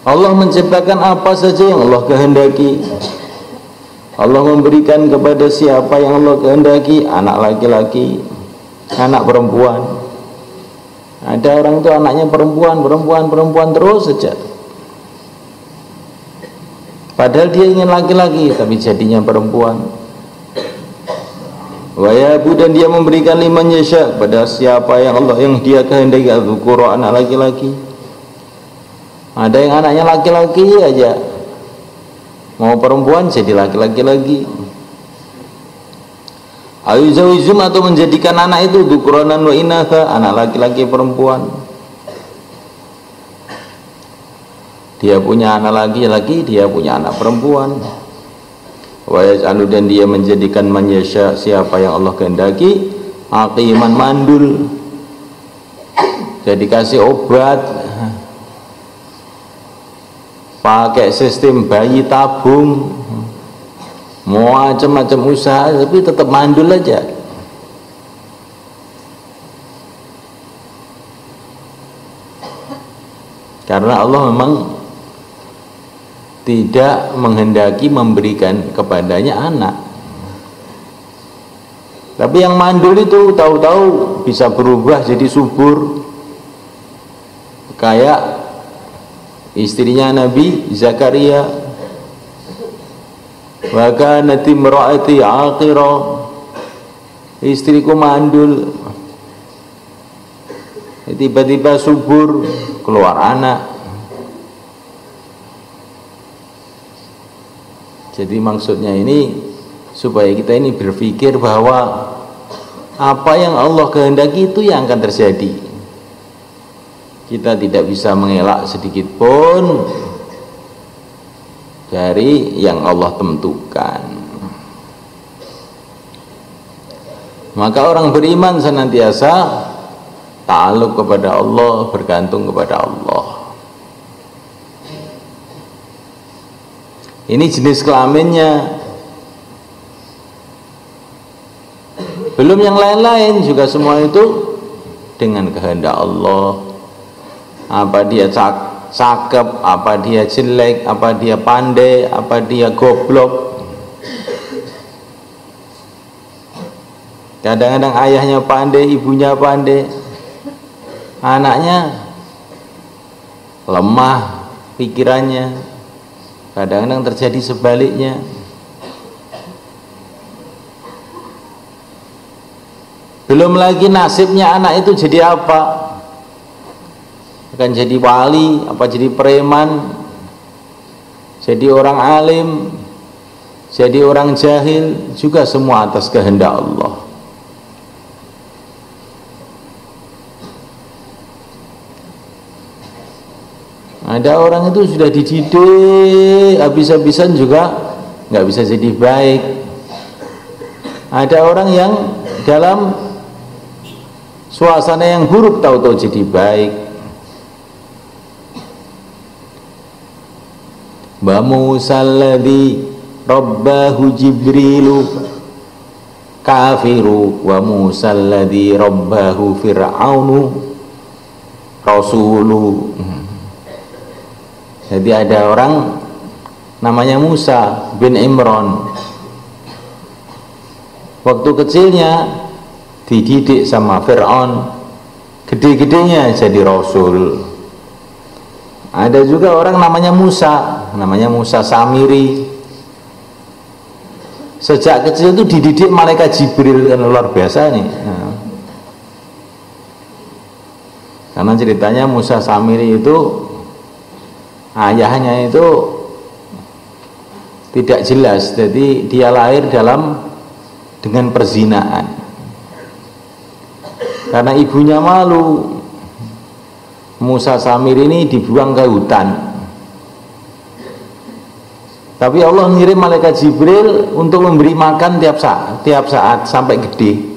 Allah menciptakan apa saja yang Allah kehendaki. Allah memberikan kepada siapa yang Allah kehendaki, anak laki-laki, anak perempuan. Ada orang itu anaknya perempuan terus saja. Padahal dia ingin laki-laki, tapi jadinya perempuan. Wa yabu, dan dia memberikan liman yasha pada siapa yang Allah yang dia kehendaki, al-dzukura, anak laki-laki. Ada yang anaknya laki-laki aja, mau perempuan jadi laki-laki lagi. Ayuzawijum, atau menjadikan anak itu dzukuranan wa inatha, anak laki-laki perempuan. Dia punya anak laki-laki, dia punya anak perempuan. Wa yaj'alu, dan dia menjadikan man yasha siapa yang Allah kehendaki aqiman, mandul, jadi kasih obat, pakai sistem bayi tabung, mau macam-macam usaha tapi tetap mandul aja. Karena Allah memang tidak menghendaki memberikan kepadanya anak. Tapi yang mandul itu tahu-tahu bisa berubah jadi subur, kayak istrinya Nabi Zakaria, wa kanat imraati aqira, istriku mandul, tiba-tiba subur, keluar anak. Jadi maksudnya ini supaya kita ini berpikir bahwa apa yang Allah kehendaki itu yang akan terjadi. Kita tidak bisa mengelak sedikit pun dari yang Allah tentukan. Maka orang beriman senantiasa ta'alluq kepada Allah, bergantung kepada Allah. Ini jenis kelaminnya. Belum yang lain-lain, juga semua itu dengan kehendak Allah. Apa dia cakep, apa dia jelek, apa dia pandai, apa dia goblok. Kadang-kadang ayahnya pandai, ibunya pandai, anaknya lemah pikirannya. Kadang-kadang terjadi sebaliknya. Belum lagi nasibnya anak itu jadi apa? Akan jadi wali, apa jadi preman, jadi orang alim, jadi orang jahil, juga semua atas kehendak Allah. Ada orang itu sudah dididik habis-habisan juga nggak bisa jadi baik. Ada orang yang dalam suasana yang buruk tahu-tahu jadi baik. Wa Musa alladzi rabbahu Jibrilu kafiru wa Musa alladzi rabbahu Fir'aunu rasulu. Jadi ada orang namanya Musa bin Imran, waktu kecilnya dididik sama Fir'aun, gede-gedenya jadi rasul. Ada juga orang namanya Musa Samiri, sejak kecil itu dididik malaikat Jibril, kan luar biasa nih. Karena ceritanya Musa Samiri itu ayahnya itu tidak jelas, jadi dia lahir dengan perzinaan. Karena ibunya malu, Musa Samir ini dibuang ke hutan. Tapi Allah mengirim malaikat Jibril untuk memberi makan tiap saat sampai gede.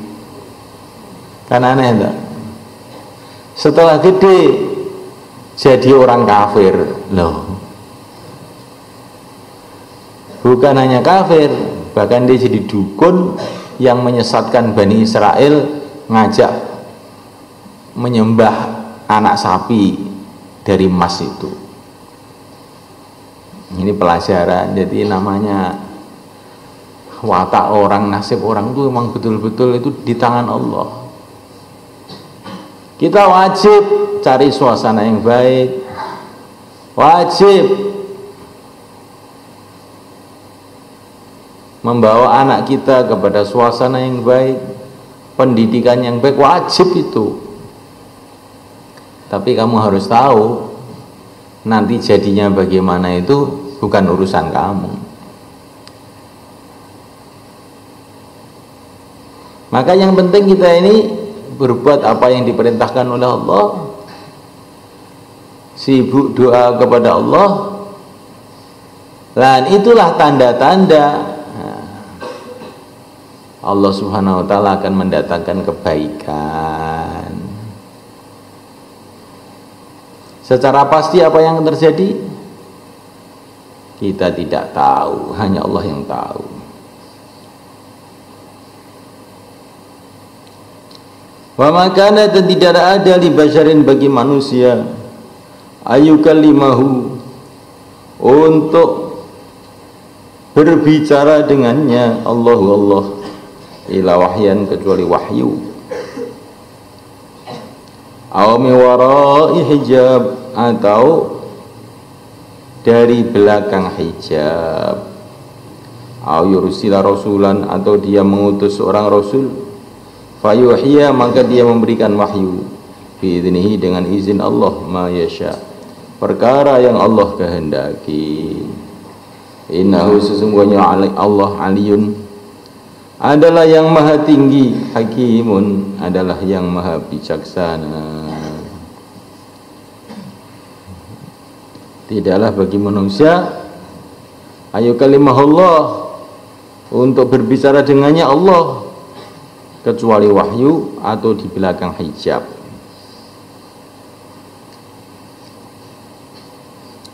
Kan aneh enggak? Setelah gede jadi orang kafir. Loh, bukan hanya kafir, bahkan dia jadi dukun yang menyesatkan Bani Israel ngajak menyembah anak sapi dari emas itu. Ini pelajaran. Jadi namanya watak orang, nasib orang itu memang betul-betul itu di tangan Allah. Kita wajib cari suasana yang baik, wajib membawa anak kita kepada suasana yang baik, pendidikan yang baik, wajib itu. Tapi kamu harus tahu nanti jadinya bagaimana itu bukan urusan kamu. Maka yang penting kita ini berbuat apa yang diperintahkan oleh Allah, sibuk doa kepada Allah, dan itulah tanda-tanda Allah Subhanahu wa ta'ala akan mendatangkan kebaikan. Secara pasti apa yang terjadi kita tidak tahu, hanya Allah yang tahu. Wa makana, dan tidak ada li basyarin bagi manusia ayyukallimahu untuk berbicara dengannya Allah ila wahyan, kecuali wahyu, aw mi wara'i hijab, atau dari belakang hijab, aw yursila rasulan, atau dia mengutus seorang rasul, fayuhiya, maka dia memberikan wahyu, biiznihi, dengan izin Allah, ma yasha, perkara yang Allah kehendaki. Innahu, sesungguhnya Allah aliyun, adalah yang maha tinggi, hakimun, adalah yang maha bijaksana. Tidaklah bagi manusia ayu kalimah Allah untuk berbicara dengannya Allah kecuali wahyu atau di belakang hijab.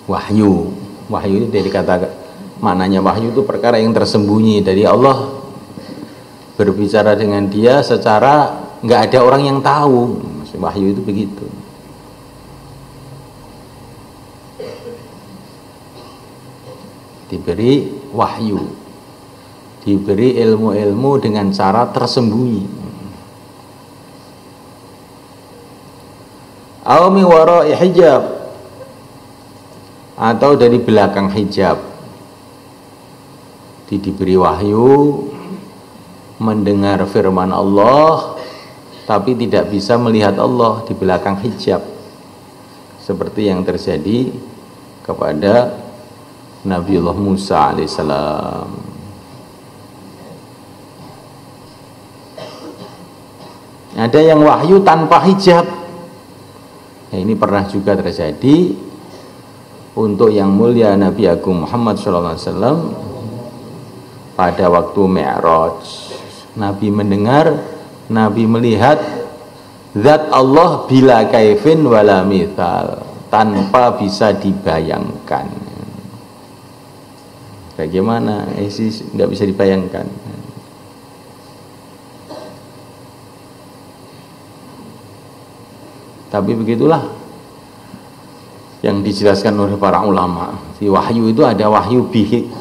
Wahyu itu dari kata, maknanya wahyu itu perkara yang tersembunyi dari Allah, berbicara dengan dia secara nggak ada orang yang tahu. Maksud wahyu itu begitu. Diberi wahyu, diberi ilmu-ilmu dengan cara tersembunyi. Aw min wara'i hijab, atau dari belakang hijab. Diberi wahyu, mendengar firman Allah, tapi tidak bisa melihat Allah di belakang hijab, seperti yang terjadi kepada Nabiullah Musa alaihissalam. Ada yang wahyu tanpa hijab. Nah, ini pernah juga terjadi untuk yang mulia Nabi Agung Muhammad SAW pada waktu Mi'raj. Nabi mendengar, Nabi melihat zat Allah bila kaifin wala mithal, tanpa bisa dibayangkan. Bagaimana? Nggak bisa dibayangkan. Tapi begitulah yang dijelaskan oleh para ulama. Di wahyu itu ada wahyu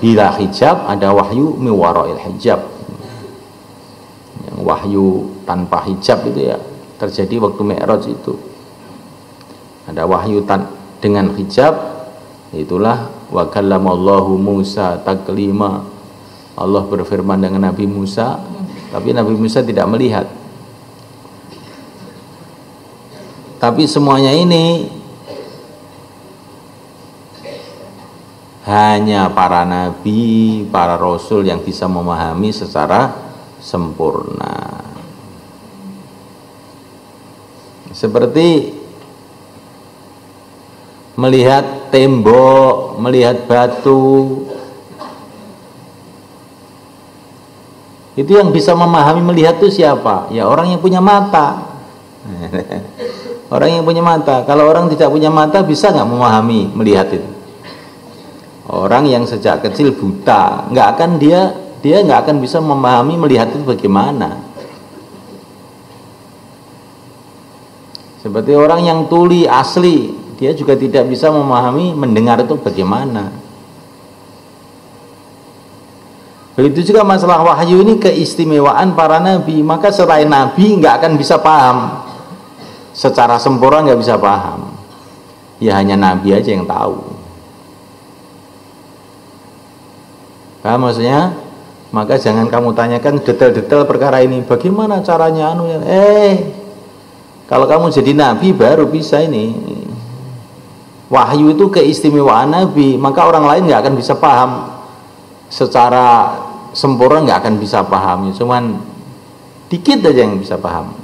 bila hijab, ada wahyu mi wara'il hijab. Yang wahyu tanpa hijab itu ya terjadi waktu Mi'raj itu. Ada wahyu dengan hijab, itulah wa kallamallahu Musa taklima. Allah berfirman dengan Nabi Musa, tapi Nabi Musa tidak melihat. Tapi semuanya ini hanya para nabi, para rasul yang bisa memahami secara sempurna. Seperti melihat tembok, melihat batu. Itu yang bisa memahami melihat itu siapa? Ya orang yang punya mata. Orang yang punya mata. Kalau orang tidak punya mata bisa nggak memahami melihat itu? Orang yang sejak kecil buta, nggak akan dia dia nggak akan bisa memahami, melihat itu bagaimana. Seperti orang yang tuli asli, dia juga tidak bisa memahami, mendengar itu bagaimana. Begitu juga masalah wahyu ini, keistimewaan para nabi. Maka selain nabi nggak akan bisa paham secara sempurna, nggak bisa paham. Ya hanya nabi aja yang tahu. Paham maksudnya? Maka jangan kamu tanyakan detail-detail perkara ini, bagaimana caranya anu ya. Kalau kamu jadi nabi baru bisa ini. Wahyu itu keistimewaan nabi, maka orang lain nggak akan bisa paham secara sempurna, nggak akan bisa paham. Cuman dikit aja yang bisa paham.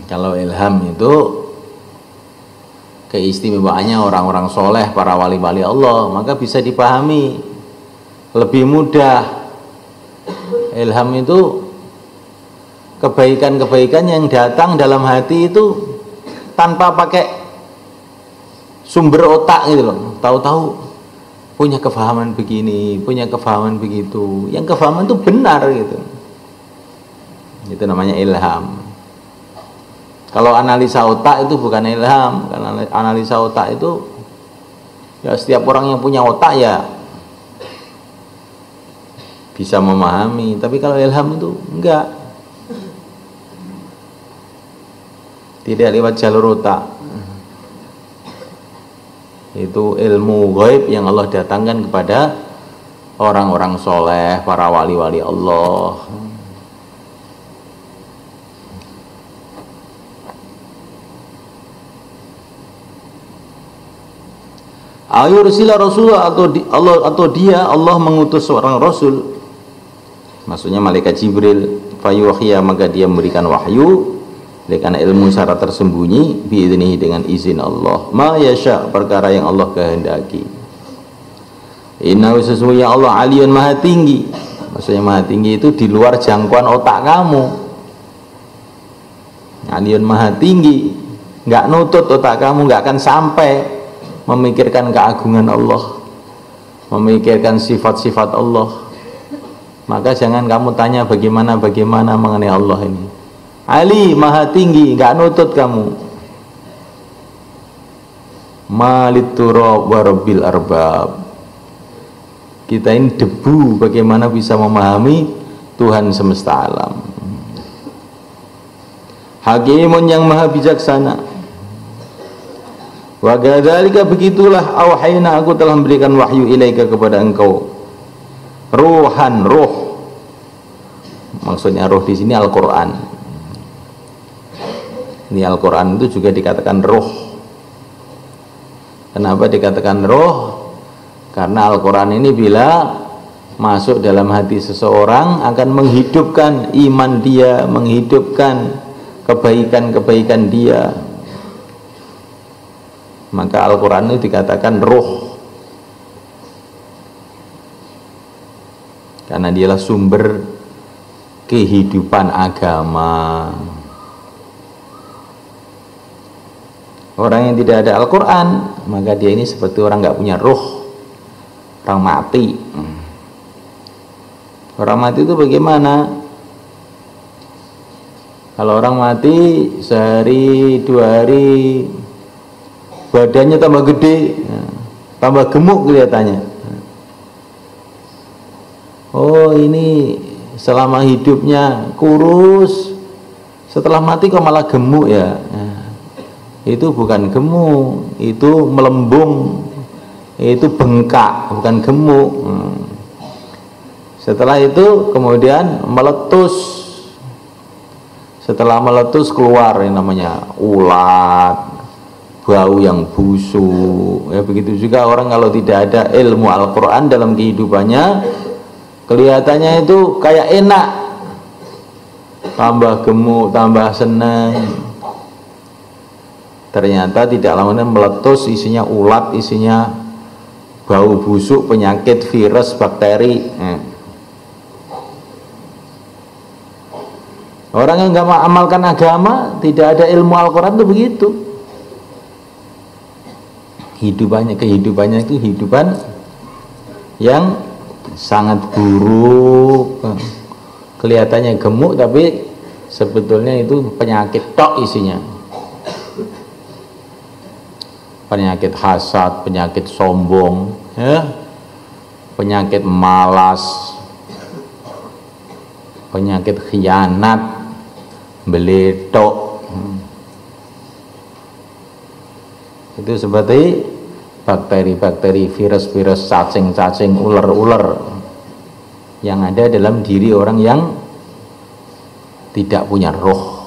Kalau ilham itu keistimewaannya orang-orang soleh, para wali-wali Allah, maka bisa dipahami lebih mudah. Ilham itu kebaikan-kebaikan yang datang dalam hati itu tanpa pakai sumber otak gitu loh. Tahu-tahu punya kefahaman begini, punya kefahaman begitu, yang kefahaman itu benar gitu. Itu namanya ilham. Kalau analisa otak itu bukan ilham. Karena analisa otak itu ya setiap orang yang punya otak ya bisa memahami. Tapi kalau ilham itu enggak, tidak lewat jalur otak. Itu ilmu ghaib yang Allah datangkan kepada orang-orang soleh, para wali-wali Allah. Ayursila Rasulullah, atau Allah mengutus seorang Rasul, maksudnya malaikat Jibril, fayuhya, maka dia memberikan wahyu dengan ilmu secara tersembunyi, biidnihi, dengan izin Allah, ma yasha, perkara yang Allah kehendaki. Innahu, sesungguhnya Allah aliyun, maha tinggi. Maksudnya maha tinggi itu di luar jangkauan otak kamu. Aliyun, maha tinggi, nggak nutut otak kamu, nggak akan sampai memikirkan keagungan Allah, memikirkan sifat-sifat Allah. Maka jangan kamu tanya bagaimana mengenai Allah ini. Ali, maha tinggi, nggak nutut kamu. Malit turab wa rabbil arbab. Kita ini debu, bagaimana bisa memahami Tuhan semesta alam. Hakimun, yang maha bijaksana. Wa kadzalika, begitulah, auhayna, aku telah memberikan wahyu ilaika, kepada engkau, ruhan, ruh. Maksudnya ruh di sini Al-Qur'an. Ini Al-Qur'an itu juga dikatakan ruh. Kenapa dikatakan ruh? Karena Al-Qur'an ini bila masuk dalam hati seseorang akan menghidupkan iman dia, menghidupkan kebaikan-kebaikan dia. Maka Al-Quran itu dikatakan ruh, karena dialah sumber kehidupan agama. Orang yang tidak ada Al-Quran, maka dia ini seperti orang nggak punya ruh, orang mati. Orang mati itu bagaimana? Kalau orang mati sehari, 2 hari, badannya tambah gede, tambah gemuk kelihatannya. Oh, ini selama hidupnya kurus, setelah mati kok malah gemuk ya. Itu bukan gemuk, itu melembung, itu bengkak, bukan gemuk. Setelah itu kemudian meletus. Setelah meletus keluar yang namanya ulat, bau yang busuk. Ya, begitu juga orang kalau tidak ada ilmu Al-Quran dalam kehidupannya, kelihatannya itu kayak enak, tambah gemuk, tambah senang. Ternyata tidak lama meletus, isinya ulat, isinya bau busuk, penyakit, virus, bakteri. Orang yang nggak mengamalkan agama, tidak ada ilmu Al-Quran itu begitu. kehidupannya itu kehidupan yang sangat buruk, kelihatannya gemuk tapi sebetulnya itu penyakit tok isinya, penyakit hasad, penyakit sombong, ya, penyakit malas, penyakit khianat, beletok. Itu seperti bakteri-bakteri, virus-virus, cacing-cacing, ular-ular yang ada dalam diri orang yang tidak punya roh.